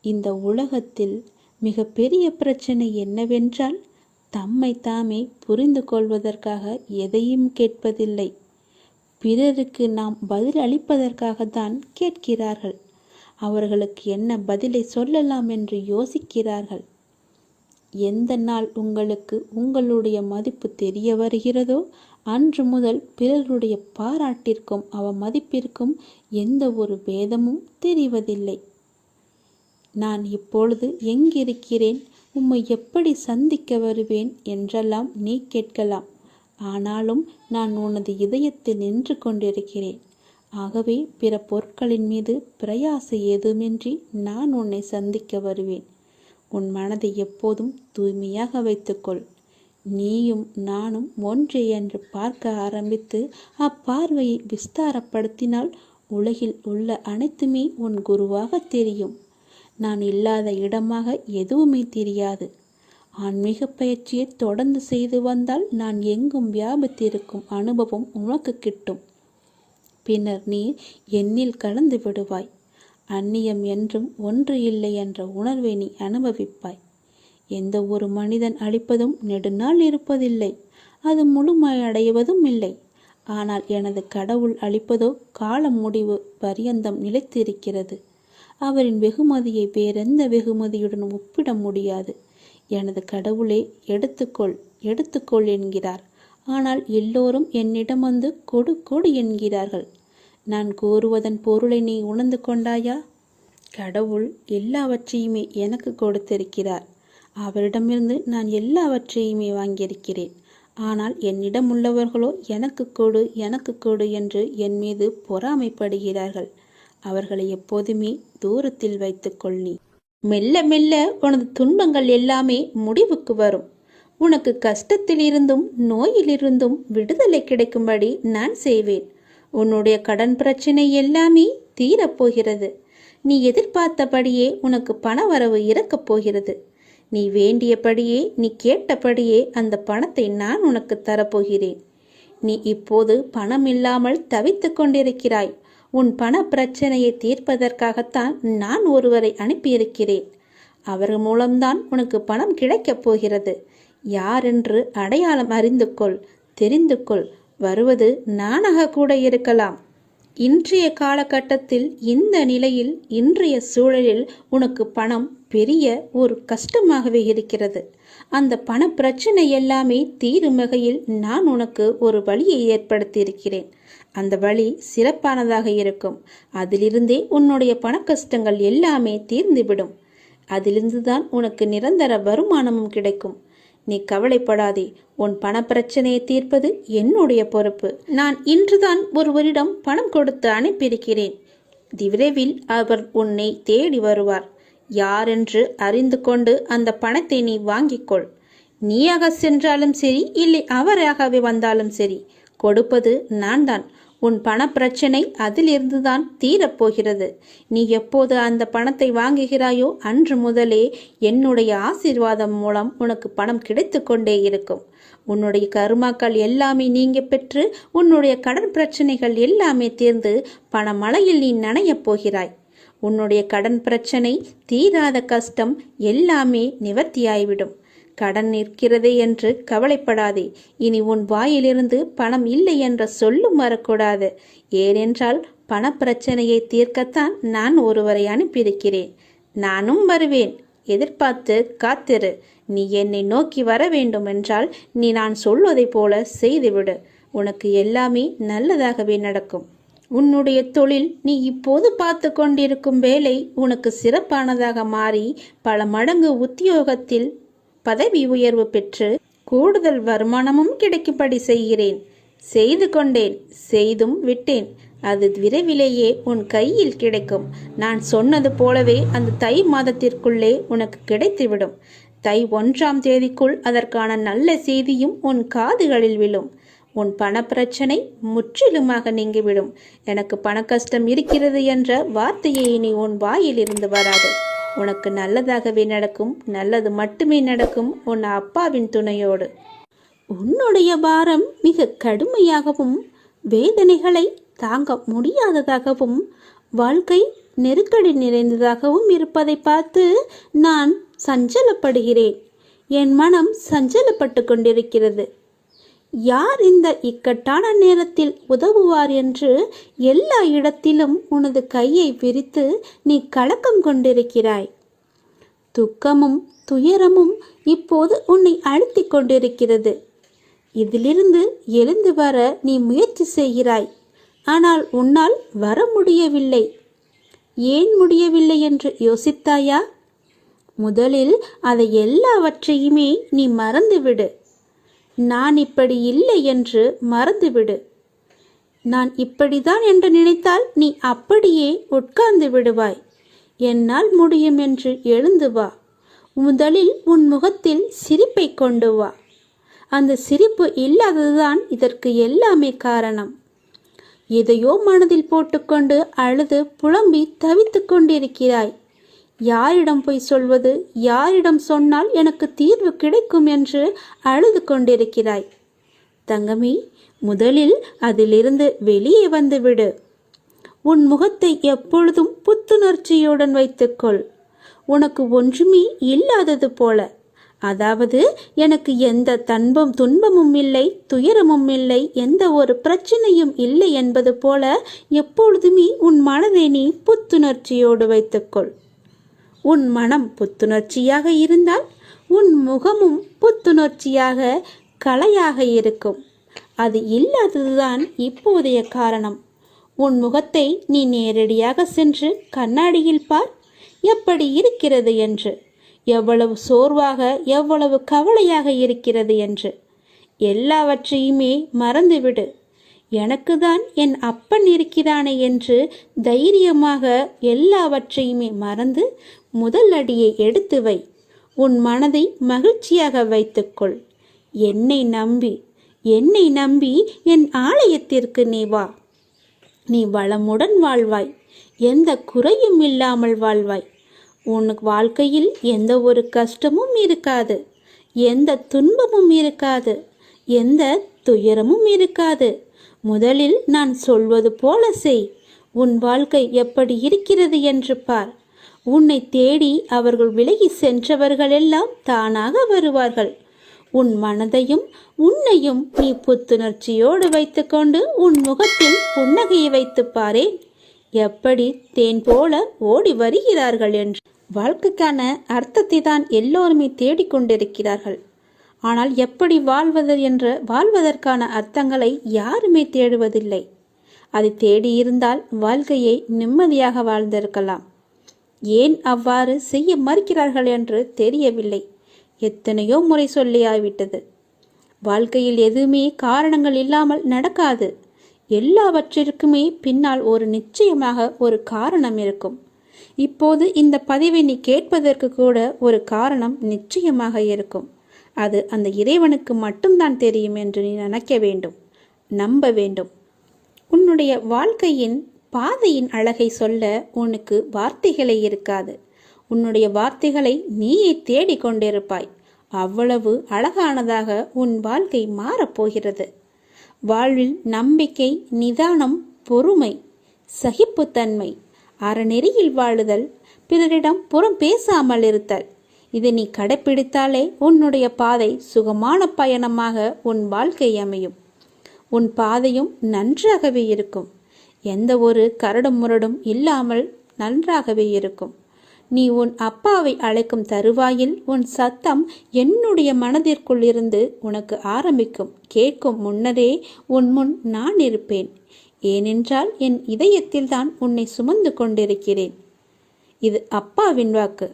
இந்த உலகத்தில் மிக பெரிய பிரச்சனை என்னவென்றால், தம்மை தாமே புரிந்து கொள்வதற்காக எதையும் கேட்பதில்லை. பிறருக்கு நாம் பதில் அளிப்பதற்காகத்தான் கேட்கிறார்கள். அவர்களுக்கு என்ன பதிலை சொல்லலாம் என்று யோசிக்கிறார்கள். எந்த நாள் உங்களுக்கு உங்களுடைய மதிப்பு தெரிய வருகிறதோ அன்று முதல் பிறருடைய பாராட்டிற்கும் அவமதிப்பிற்கும் எந்த ஒரு பேதமும் தெரிவதில்லை. நான் இப்பொழுது எங்கிருக்கிறேன், உம்மை எப்படி சந்திக்க வருவேன் என்றெல்லாம் நீ கேட்கலாம். ஆனாலும் நான் உனது இதயத்தில் நின்று கொண்டிருக்கிறேன். ஆகவே பிற பொருட்களின் மீது பிரயாசை ஏதுமின்றி நான் உன்னை சந்திக்க வருவேன். உன் மனதை எப்போதும் தூய்மையாக வைத்துக்கொள். நீயும் நானும் ஒன்றே என்று பார்க்க ஆரம்பித்து அப்பார்வையை விஸ்தாரப்படுத்தினால் உலகில் உள்ள அனைத்துமே உன் குருவாக தெரியும். நான் இல்லாத இடமாக எதுவுமே தெரியாது. ஆன்மீக பயிற்சியை தொடர்ந்து செய்து வந்தால் நான் எங்கும் வியாபித்திருக்கும் அனுபவம் உனக்கு கிட்டும். பின்னர் நீ என்னில் கலந்து விடுவாய். அந்நியம் என்றும் ஒன்று இல்லை என்ற உணர்வை நீ அனுபவிப்பாய். எந்த ஒரு மனிதன் அழிப்பதும் நெடுநாள் இருப்பதில்லை, அது முழுமையடைவதும் இல்லை. ஆனால் எனது கடவுள் அளிப்பதோ காலம் முடிவு பரியந்தம் நிலைத்திருக்கிறது. அவரின் வெகுமதியை வேறெந்த வெகுமதியுடன் ஒப்பிட முடியாது. எனது கடவுளே எடுத்துக்கொள் எடுத்துக்கொள் என்கிறார். ஆனால் எல்லோரும் என்னிடம் வந்து கொடு கொடு என்கிறார்கள். நான் கூறுவதன் பொருளை நீ உணர்ந்து கொண்டாயா? கடவுள் எல்லாவற்றையுமே எனக்கு கொடுத்திருக்கிறார். அவரிடமிருந்து நான் எல்லாவற்றையுமே வாங்கியிருக்கிறேன். ஆனால் என்னிடம் உள்ளவர்களோ எனக்கு கொடு எனக்கு கொடு என்று என் மீது பொறாமைப்படுகிறார்கள். அவர்களை எப்போதுமே தூரத்தில் வைத்துக்கொள். நீ மெல்ல மெல்ல உனது துன்பங்கள் எல்லாமே முடிவுக்கு வரும். உனக்கு கஷ்டத்திலிருந்தும் நோயிலிருந்தும் விடுதலை கிடைக்கும்படி நான் செய்வேன். உன்னுடைய கடன் பிரச்சனை எல்லாமே தீரப்போகிறது. நீ எதிர்பார்த்தபடியே உனக்கு பண வரவு இறக்கப் போகிறது. நீ வேண்டியபடியே நீ கேட்டபடியே அந்த பணத்தை நான் உனக்கு தரப்போகிறேன். நீ இப்போது பணம் இல்லாமல் தவித்து கொண்டிருக்கிறாய். உன் பண பிரச்சனையை தீர்ப்பதற்காகத்தான் நான் ஒருவரை அனுப்பியிருக்கிறேன். அவர் மூலம்தான் உனக்கு பணம் கிடைக்கப் போகிறது. யாரென்று அடையாளம் அறிந்து கொள், தெரிந்து கொள். வருவது நானாக கூட இருக்கலாம். இன்றைய காலகட்டத்தில் இந்த நிலையில் இன்றைய சூழலில் உனக்கு பணம் பெரிய ஒரு கஷ்டமாகவே இருக்கிறது. அந்த பண பிரச்சனை எல்லாமே தீரும் வகையில் நான் உனக்கு ஒரு வழியை ஏற்படுத்தியிருக்கிறேன். அந்த வழி சிறப்பானதாக இருக்கும். அதிலிருந்தே உன்னுடைய பண கஷ்டங்கள் எல்லாமே தீர்ந்துவிடும். அதிலிருந்துதான் உனக்கு நிரந்தர வருமானமும் கிடைக்கும். நீ கவலைப்படாதே. உன் பண பிரச்சனையை தீர்ப்பது என்னுடைய பொறுப்பு. நான் இன்றுதான் ஒருவரிடம் பணம் கொடுத்து அனுப்பியிருக்கிறேன். விரைவில் அவர் உன்னை தேடி வருவார். யாரென்று அறிந்து கொண்டு அந்த பணத்தை நீ வாங்கிக்கொள். நீயாக சென்றாலும் சரி, இல்லை அவராகவே வந்தாலும் சரி, கொடுப்பது நான் தான். உன் பண பிரச்சனை அதிலிருந்துதான் தீரப்போகிறது. நீ எப்போது அந்த பணத்தை வாங்குகிறாயோ அன்று முதலே என்னுடைய ஆசீர்வாதம் மூலம் உனக்கு பணம் கிடைத்து கொண்டே இருக்கும். உன்னுடைய கருமாக்கள் எல்லாமே நீங்க பெற்று உன்னுடைய கடன் பிரச்சனைகள் எல்லாமே தீர்ந்து பணமழையில் நீ நனையப் போகிறாய். உன்னுடைய கடன் பிரச்சனை, தீராத கஷ்டம் எல்லாமே நிவர்த்தியாய்விடும். கடன் நிற்கிறதே என்று கவலைப்படாதே. இனி உன் வாயிலிருந்து பணம் இல்லை என்ற சொல்லும் வரக்கூடாது. ஏனென்றால் பண பிரச்சனையை தீர்க்கத்தான் நான் ஒருவரை அனுப்பியிருக்கிறேன். நானும் வருவேன். எதிர்பார்த்து காத்திரு. நீ என்னை நோக்கி வர வேண்டும் என்றால் நீ நான் சொல்வதை போல செய்துவிடு. உனக்கு எல்லாமே நல்லதாகவே நடக்கும். உன்னுடைய தொழில், நீ இப்போது பார்த்து கொண்டிருக்கும் வேலை உனக்கு சிறப்பானதாக மாறி பல மடங்கு உத்தியோகத்தில் பதவி உயர்வு பெற்று கூடுதல் வருமானமும் கிடைக்கும்படி செய்கிறேன். செய்து கொண்டேன், செய்தும் விட்டேன். அது விரைவிலேயே உன் கையில் கிடைக்கும். நான் சொன்னது போலவே அந்த தை மாதத்திற்குள்ளே உனக்கு கிடைத்துவிடும். தை 1ஆம் தேதிக்குள் அதற்கான நல்ல செய்தியும் உன் காதுகளில் விழும். உன் பண பிரச்சனை முற்றிலுமாக நீங்கிவிடும். எனக்கு பண கஷ்டம் இருக்கிறது என்ற வார்த்தையை இனி உன் வாயில் இருந்து வராது. உனக்கு நல்லதாகவே நடக்கும். நல்லது மட்டுமே நடக்கும். உன் அப்பாவின் துணையோடு. உன்னுடைய பாரம் மிக கடுமையாகவும் வேதனைகளை தாங்க முடியாததாகவும் வாழ்க்கை நெருக்கடி நிறைந்ததாகவும் இருப்பதை பார்த்து நான் சஞ்சலப்படுகிறேன். என் மனம் சஞ்சலப்பட்டு கொண்டிருக்கிறது. யார் இந்த இக்கட்டான நேரத்தில் உதவுவார் என்று எல்லா இடத்திலும் உனது கையை விரித்து நீ கலக்கம் கொண்டிருக்கிறாய். துக்கமும் துயரமும் இப்போது உன்னை அழுத்திக் கொண்டிருக்கிறது. இதிலிருந்து எழுந்து வர நீ முயற்சி செய்கிறாய். ஆனால் உன்னால் வர முடியவில்லை. ஏன் முடியவில்லை என்று யோசித்தாயா? முதலில் அதை எல்லாவற்றையுமே நீ மறந்துவிடு. நான் இப்படி இல்லை என்று மறந்துவிடு. நான் இப்படிதான் என்று நினைத்தால் நீ அப்படியே உட்கார்ந்து விடுவாய். என்னால் முடியும் என்று எழுந்து வா. முதலில் உன் முகத்தில் சிரிப்பை கொண்டு வா. அந்த சிரிப்பு இல்லாததுதான் இதற்கு எல்லாமே காரணம். எதையோ மனதில் போட்டுக்கொண்டு அழுது புலம்பி தவித்து கொண்டிருக்கிறாய். யாரிடம் போய் சொல்வது, யாரிடம் சொன்னால் எனக்கு தீர்வு கிடைக்கும் என்று அழுது கொண்டிருக்கிறாய். தங்கமி, முதலில் அதிலிருந்து வெளியே வந்துவிடு. உன் முகத்தை எப்பொழுதும் புத்துணர்ச்சியுடன் வைத்துக்கொள். உனக்கு ஒன்றுமே இல்லாதது போல, அதாவது எனக்கு எந்த துன்பமும் இல்லை, துயரமும் இல்லை, எந்த ஒரு பிரச்சனையும் இல்லை என்பது போல எப்பொழுதுமே உன் மனதை நீ புத்துணர்ச்சியோடு வைத்துக்கொள். உன் மனம் புத்துணர்ச்சியாக இருந்தால் உன் முகமும் புத்துணர்ச்சியாக கலையாக இருக்கும். அது இல்லாததுதான் இப்போதைய காரணம். உன் முகத்தை நீ நேரடியாக சென்று கண்ணாடியில் பார், எப்படி இருக்கிறது என்று, எவ்வளவு சோர்வாக எவ்வளவு கவலையாக இருக்கிறது என்று. எல்லாவற்றையுமே மறந்துவிடு. எனக்கு தான் என் அப்பன் இருக்கிறானே என்று தைரியமாக எல்லாவற்றையுமே மறந்து முதல் அடியை எடுத்து வை. உன் மனதை மகிழ்ச்சியாக வைத்துக்கொள். என்னை நம்பி என் ஆலயத்திற்கு நீ வா. நீ வளமுடன் வாழ்வாய். எந்த குறையும் இல்லாமல் வாழ்வாய். உனக்கு வாழ்க்கையில் எந்த ஒரு கஷ்டமும் இருக்காது, எந்த துன்பமும் இருக்காது, எந்த துயரமும் இருக்காது. முதலில் நான் சொல்வது போல செய். உன் வாழ்க்கை எப்படி இருக்கிறது என்று பார். உன்னை தேடி அவர்கள் விலகி சென்றவர்களெல்லாம் தானாக வருவார்கள். உன் மனதையும் உன்னையும் நீ புத்துணர்ச்சியோடு வைத்துக்கொண்டு உன் முகத்தில் புன்னகையை வைத்து பாரேன். எப்படி தேன் போல ஓடி வருகிறார்கள் என்று. வாழ்க்கைக்கான அர்த்தத்தை தான் எல்லோருமே தேடிக்கொண்டிருக்கிறார்கள். ஆனால் எப்படி வாழ்வதற்கான அர்த்தங்களை யாருமே தேடுவதில்லை. அதை தேடியிருந்தால் வாழ்க்கையை நிம்மதியாக வாழ்ந்திருக்கலாம். ஏன் அவ்வாறு செய்ய மறுக்கிறார்கள் என்று தெரியவில்லை. எத்தனையோ முறை சொல்லியாய்விட்டது. வாழ்க்கையில் எதுவுமே காரணங்கள் இல்லாமல் நடக்காது. எல்லாவற்றிற்குமே பின்னால் நிச்சயமாக ஒரு காரணம் இருக்கும். இப்போது இந்த பதிவை நீ கேட்பதற்கு கூட ஒரு காரணம் நிச்சயமாக இருக்கும். அது அந்த இறைவனுக்கு மட்டும்தான் தெரியும் என்று நீ நினைக்க வேண்டும், நம்ப வேண்டும். உன்னுடைய வாழ்க்கையின் பாதையின் அழகை சொல்ல உனக்கு வார்த்தைகளே இருக்காது. உன்னுடைய வார்த்தைகளை நீயே தேடிக்கொண்டிருப்பாய். அவ்வளவு அழகானதாக உன் வாழ்க்கை மாறப்போகிறது. வாழ்வில் நம்பிக்கை, நிதானம், பொறுமை, சகிப்புத்தன்மை, அறநெறியில் வாழுதல், பிறரிடம் புறம் பேசாமல் இருத்தல், இதை நீ கடைப்பிடித்தாலே உன்னுடைய பாதை சுகமான பயணமாக உன் வாழ்க்கை அமையும். உன் பாதையும் நன்றாகவே இருக்கும். எந்த ஒரு கரடும் முரடும் இல்லாமல் நன்றாகவே இருக்கும். நீ உன் அப்பாவை அழைக்கும் தருவாயில் உன் சத்தம் என்னுடைய மனதிற்குள் இருந்து உனக்கு ஆரம்பிக்கும். கேட்கும் முன்னரே உன் முன் நான் இருப்பேன். ஏனென்றால் என் இதயத்தில் தான் உன்னை சுமந்து கொண்டிருக்கிறேன். இது அப்பாவின் வாக்கு.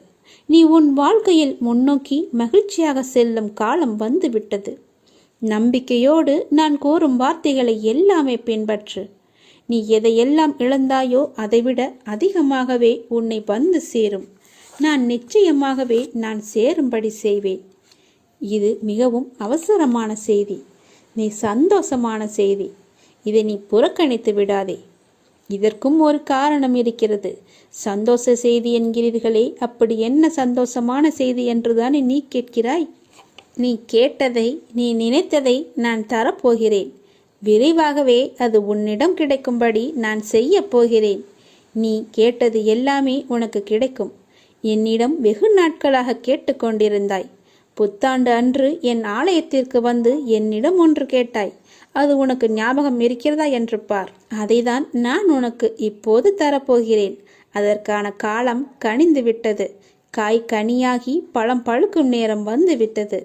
நீ உன் வாழ்க்கையில் முன்னோக்கி மகிழ்ச்சியாக செல்லும் காலம் வந்துவிட்டது. நம்பிக்கையோடு நான் கூறும் வார்த்தைகளை எல்லாமே பின்பற்று. நீ எதையெல்லாம் இழந்தாயோ அதைவிட அதிகமாகவே உன்னை வந்து சேரும். நான் நிச்சயமாகவே நான் சேரும்படி செய்வேன். இது மிகவும் அவசரமான செய்தி. நீ சந்தோஷமான செய்தி. இதை நீ புறக்கணித்து விடாதே. இதற்கும் ஒரு காரணம் இருக்கிறது. சந்தோஷ செய்தி என்கிறீர்களே, அப்படி என்ன சந்தோஷமான செய்தி என்றுதானே நீ கேட்கிறாய்? நீ கேட்டதை, நீ நினைத்ததை நான் தரப்போகிறேன். விரைவாகவே அது உன்னிடம் கிடைக்கும்படி நான் செய்ய போகிறேன். நீ கேட்டது எல்லாமே உனக்கு கிடைக்கும். என்னிடம் வெகு நாட்களாக கேட்டுக்கொண்டிருந்தாய். புத்தாண்டு அன்று என் ஆலயத்திற்கு வந்து என்னிடம் ஒன்று கேட்டாய். அது உனக்கு ஞாபகம் இருக்கிறதா என்று பார். அதைதான் நான் உனக்கு இப்போது தரப்போகிறேன். அதற்கான காலம் கனிந்து விட்டது. காய் கனியாகி பழம் பழுக்கும் நேரம் வந்து விட்டது.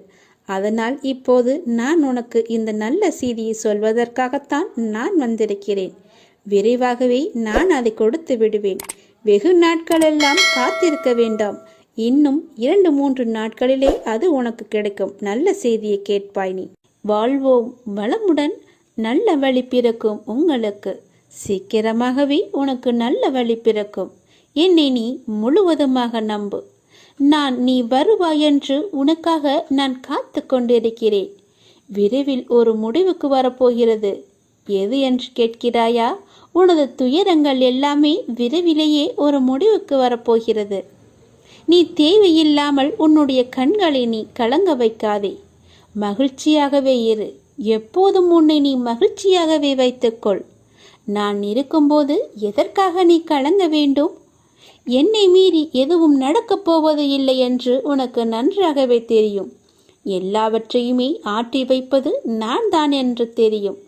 அதனால் இப்போது நான் உனக்கு இந்த நல்ல செய்தியை சொல்வதற்காகத்தான் நான் வந்திருக்கிறேன். விரைவாகவே நான் அதை கொடுத்து விடுவேன். வெகு நாட்களெல்லாம் காத்திருக்க வேண்டாம். இன்னும் 2-3 நாட்களிலே அது உனக்கு கிடைக்கும். நல்ல செய்தியை கேட்பாய் நீ. வாழ்வோம் வளமுடன். நல்ல வழி பிறக்கும் உங்களுக்கு. சீக்கிரமாகவே உனக்கு நல்ல வழி பிறக்கும். என்னை நீ முழுவதுமாக நம்பு. நீ வருவாய் என்று உனக்காக நான் காத்து கொண்டிருக்கிறேன். விரைவில் ஒரு முடிவுக்கு வரப்போகிறது. எது என்று கேட்கிறாயா? உனது துயரங்கள் எல்லாமே விரைவிலேயே ஒரு முடிவுக்கு வரப்போகிறது. நீ தேவையில்லாமல் உன்னுடைய கண்களை நீ கலங்க வைக்காதே. மகிழ்ச்சியாகவே இரு. எப்போதும் உன்னை நீ மகிழ்ச்சியாகவே வைத்துக்கொள். நான் இருக்கும்போது எதற்காக நீ கலங்க வேண்டும்? என்னை மீறி எதுவும் நடக்கப் போவது இல்லை என்று உனக்கு நன்றாகவே தெரியும். எல்லாவற்றையுமே ஆட்டி வைப்பது நான் தான் என்று தெரியும்.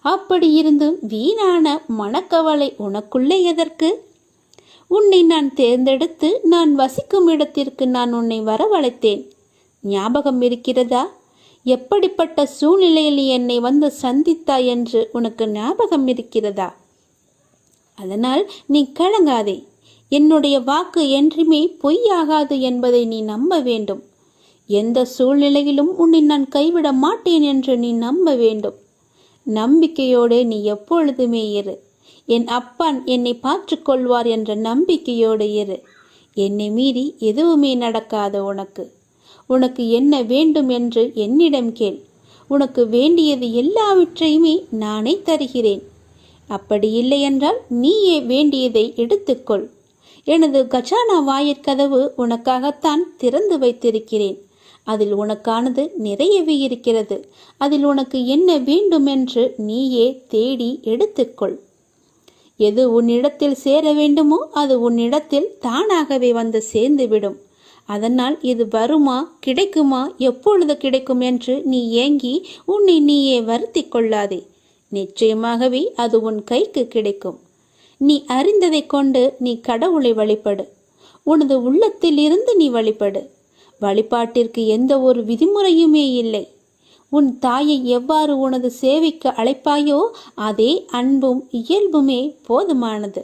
அப்படி இருந்தும் வீணான மனக்கவலை உனக்குள்ளே எதற்கு? உன்னை நான் தேர்ந்தெடுத்து நான் வசிக்கும் இடத்திற்கு நான் உன்னை வரவழைத்தேன். ஞாபகம் இருக்கிறதா? எப்படிப்பட்ட சூழ்நிலையில் என்னை வந்து சந்தித்தாய் என்று உனக்கு ஞாபகம் இருக்கிறதா? அதனால் நீ கலங்காதே. என்னுடைய வாக்கு என்றுமே பொய்யாகாது என்பதை நீ நம்ப வேண்டும். எந்த சூழ்நிலையிலும் உன்னை நான் கைவிட மாட்டேன் என்று நீ நம்ப வேண்டும். நம்பிக்கையோடு நீ எப்பொழுதுமே இரு. என் அப்பான் என்னை பார்த்துக் கொள்வார் என்ற நம்பிக்கையோடு இரு. என்னை மீறி எதுவுமே நடக்காது. உனக்கு என்ன வேண்டும் என்று என்னிடம் கேள். உனக்கு வேண்டியது எல்லாவற்றையுமே நானே தருகிறேன். அப்படி இல்லை என்றால் நீயே வேண்டியதை எடுத்துக்கொள். எனது கஜானா வாயிற்கதவு உனக்காகத்தான் திறந்து வைத்திருக்கிறேன். அதில் உனக்கானது நிறையவே இருக்கிறது. அதில் உனக்கு என்ன வேண்டும் என்று நீயே தேடி எடுத்துக்கொள். எது உன்னிடத்தில் சேர வேண்டுமோ அது உன்னிடத்தில் தானாகவே வந்து சேர்ந்துவிடும். அதனால் இது வருமா, கிடைக்குமா, எப்பொழுது கிடைக்கும் என்று நீ ஏங்கி உன்னை நீயே வருத்தி கொள்ளாதே. நிச்சயமாகவே அது உன் கைக்கு கிடைக்கும். நீ அறிந்ததை கொண்டு நீ கடவுளை வழிபடு. உனது உள்ளத்தில் இருந்து நீ வழிபடு. வழிபாட்டிற்கு எந்த ஒரு விதிமுறையுமே இல்லை. உன் தாயை எவ்வாறு உனது சேவைக்கு அழைப்பாயோ அதே அன்பும் இயல்புமே போதுமானது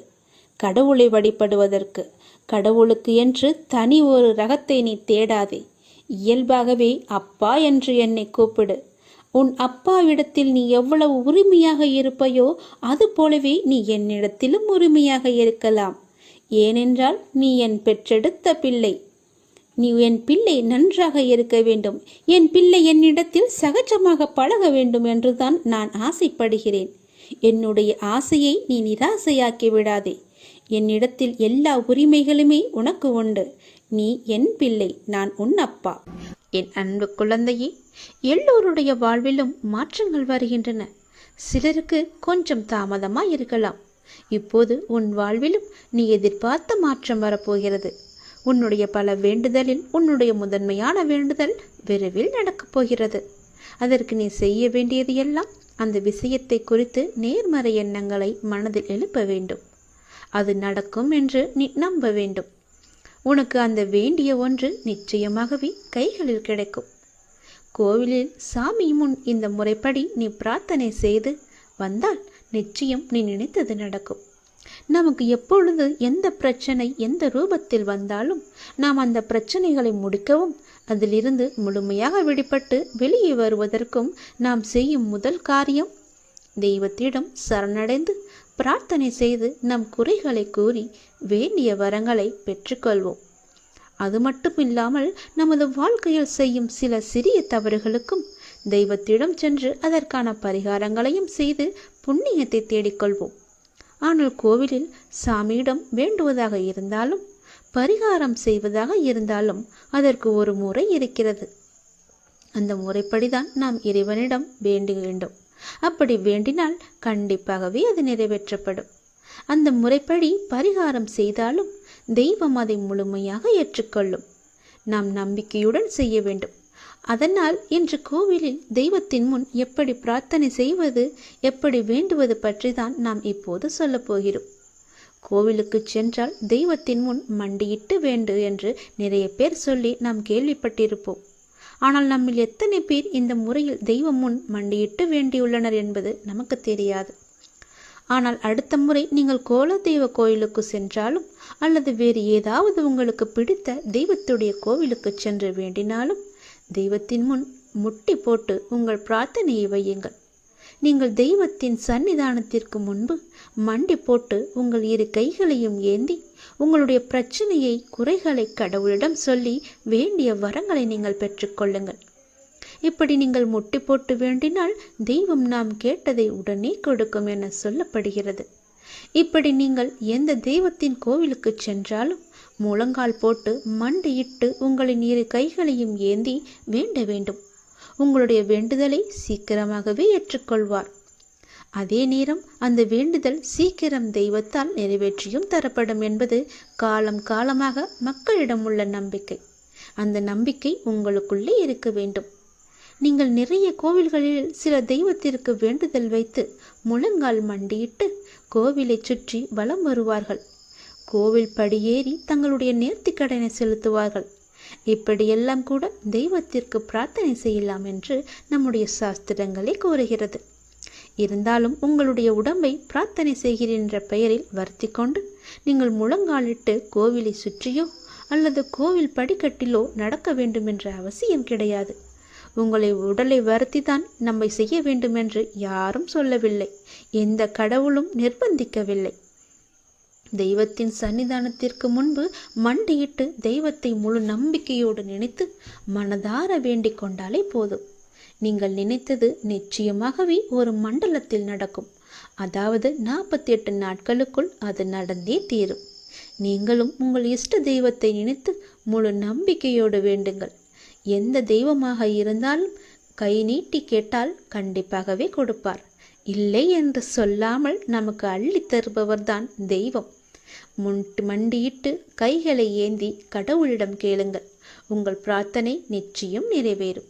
கடவுளை வழிபடுவதற்கு. கடவுளுக்கு என்று தனி ஒரு ரகத்தை நீ தேடாதே. இயல்பாகவே அப்பா என்று என்னை கூப்பிடு. உன் அப்பாவிடத்தில் நீ எவ்வளவு உரிமையாக இருப்பையோ அது போலவே நீ என்னிடத்திலும் உரிமையாக இருக்கலாம். ஏனென்றால் நீ என் பெற்றெடுத்த பிள்ளை. நீ என் பிள்ளை நன்றாக இருக்க வேண்டும். என் பிள்ளை என்னிடத்தில் சகஜமாக பழக வேண்டும் என்றுதான் நான் ஆசைப்படுகிறேன். என்னுடைய ஆசையை நீ நிராசையாக்கி விடாதே. என்னிடத்தில் எல்லா உரிமைகளுமே உனக்கு உண்டு. நீ என் பிள்ளை, நான் உன் அப்பா. என் அன்பு குழந்தையே, எல்லோருடைய வாழ்விலும் மாற்றங்கள் வருகின்றன. சிலருக்கு கொஞ்சம் தாமதமாய் இருக்கலாம். இப்போது உன் வாழ்விலும் நீ எதிர்பார்த்த மாற்றம் வரப்போகிறது. உன்னுடைய பல வேண்டுதலில் உன்னுடைய முதன்மையான வேண்டுதல் விரைவில் நடக்கப் போகிறது. அதற்கு நீ செய்ய வேண்டியது எல்லாம் அந்த விஷயத்தை குறித்து நேர்மறை எண்ணங்களை மனதில் எழுப்ப வேண்டும். அது நடக்கும் என்று நீ நம்ப வேண்டும். உனக்கு அந்த வேண்டிய ஒன்று நிச்சயமாகவே கைகளில் கிடைக்கும். கோவிலில் சாமி முன் இந்த முறைப்படி நீ பிரார்த்தனை செய்து வந்தால் நிச்சயம் நீ நினைத்தது நடக்கும். நமக்கு எப்பொழுது எந்த பிரச்சனை எந்த ரூபத்தில் வந்தாலும் நாம் அந்த பிரச்சனைகளை முடிக்கவும் அதிலிருந்து முழுமையாக விடுபட்டு வெளியே வருவதற்கும் நாம் செய்யும் முதல் காரியம் தெய்வத்திடம் சரணடைந்து பிரார்த்தனை செய்து நம் குறைகளை கூறி வேண்டிய வரங்களை பெற்றுக்கொள்வோம். அது மட்டும் இல்லாமல் நமது வாழ்க்கையில் செய்யும் சில சிறிய தவறுகளுக்கும் தெய்வத்திடம் சென்று அதற்கான பரிகாரங்களையும் செய்து புண்ணியத்தை தேடிக்கொள்வோம். ஆனால் கோவிலில் சாமியிடம் வேண்டுவதாக இருந்தாலும் பரிகாரம் செய்வதாக இருந்தாலும் அதற்கு ஒரு முறை இருக்கிறது. அந்த முறைப்படிதான் நாம் இறைவனிடம் வேண்ட வேண்டும். அப்படி வேண்டினால் கண்டிப்பாகவே அது நிறைவேற்றப்படும். அந்த முறைப்படி பரிகாரம் செய்தாலும் தெய்வம் அதை முழுமையாக ஏற்றுக்கொள்ளும். நாம் நம்பிக்கையுடன் செய்ய வேண்டும். அதனால் இன்று கோவிலில் தெய்வத்தின் முன் எப்படி பிரார்த்தனை செய்வது, எப்படி வேண்டுவது பற்றி தான் நாம் இப்போது சொல்லப் போகிறோம். கோவிலுக்கு சென்றால் தெய்வத்தின் முன் மண்டியிட்டு வேண்டு என்று நிறைய பேர் சொல்லி நாம் கேள்விப்பட்டிருப்போம். ஆனால் நம்மில் எத்தனை பேர் இந்த முறையில் தெய்வம் முன் மண்டியிட்டு வேண்டியுள்ளனர் என்பது நமக்கு தெரியாது. ஆனால் அடுத்த முறை நீங்கள் கோலதெய்வ கோயிலுக்கு சென்றாலும் அல்லது வேறு ஏதாவது உங்களுக்கு பிடித்த தெய்வத்துடைய கோவிலுக்கு சென்று வேண்டினாலும் தெய்வத்தின் முன் முட்டி போட்டு உங்கள் பிரார்த்தனையை வையுங்கள். நீங்கள் தெய்வத்தின் சன்னிதானத்திற்கு முன்பு மண்டி போட்டு உங்கள் இரு கைகளையும் ஏந்தி உங்களுடைய பிரச்சனையை, குறைகளை கடவுளிடம் சொல்லி வேண்டிய வரங்களை நீங்கள் பெற்றுக்கொள்ளுங்கள். இப்படி நீங்கள் முட்டி போட்டு வேண்டினால் தெய்வம் நாம் கேட்டதை உடனே கொடுக்கும் என சொல்லப்படுகிறது. இப்படி நீங்கள் எந்த தெய்வத்தின் கோவிலுக்கு சென்றாலும் முழங்கால் போட்டு மண்டியிட்டு உங்களின் இரு கைகளையும் ஏந்தி வேண்ட வேண்டும். உங்களுடைய வேண்டுதலை சீக்கிரமாகவே ஏற்றுக்கொள்வார். அதே நேரம் அந்த வேண்டுதல் சீக்கிரம் தெய்வத்தால் நிறைவேற்றியும் தரப்படும் என்பது காலம் காலமாக மக்களிடம் உள்ள நம்பிக்கை. அந்த நம்பிக்கை உங்களுக்குள்ளே இருக்க வேண்டும். நீங்கள் நிறைய கோவில்களில் சில தெய்வத்திற்கு வேண்டுதல் வைத்து முழங்கால் மண்டியிட்டு கோவிலை சுற்றி வலம் வருவார்கள். கோவில் படியேறி தங்களுடைய நேர்த்திக்கடனை செலுத்துவார்கள். இப்படியெல்லாம் கூட தெய்வத்திற்கு பிரார்த்தனை செய்யலாம் என்று நம்முடைய சாஸ்திரங்களே கூறுகிறது. இருந்தாலும் உங்களுடைய உடம்பை பிரார்த்தனை செய்கிறேன் என்ற பெயரில் வருத்தி கொண்டு நீங்கள் முழங்காலிட்டு கோவிலை சுற்றியோ அல்லது கோவில் படிக்கட்டிலோ நடக்க வேண்டும் என்ற அவசியம் கிடையாது. உங்களை உடலை வருத்திதான் நம்மை செய்ய வேண்டும் என்று யாரும் சொல்லவில்லை. எந்த கடவுளும் நிர்பந்திக்கவில்லை. தெய்வத்தின் சன்னிதானத்திற்கு முன்பு மண்டியிட்டு தெய்வத்தை முழு நம்பிக்கையோடு நினைத்து மனதார வேண்டிக் கொண்டாலே போதும். நீங்கள் நினைத்தது நிச்சயமாகவே ஒரு மண்டலத்தில் நடக்கும். அதாவது 48 நாட்களுக்குள் அது நடந்தே தீரும். நீங்களும் உங்கள் இஷ்ட தெய்வத்தை நினைத்து முழு நம்பிக்கையோடு வேண்டுங்கள். எந்த தெய்வமாக இருந்தாலும் கை நீட்டி கேட்டால் கண்டிப்பாகவே கொடுப்பார். இல்லை என்று சொல்லாமல் நமக்கு அள்ளி தருபவர்தான் தெய்வம். மண்டியிட்டு கைகளை ஏந்தி கடவுளிடம் கேளுங்கள். உங்கள் பிரார்த்தனை நிச்சயம் நிறைவேறும்.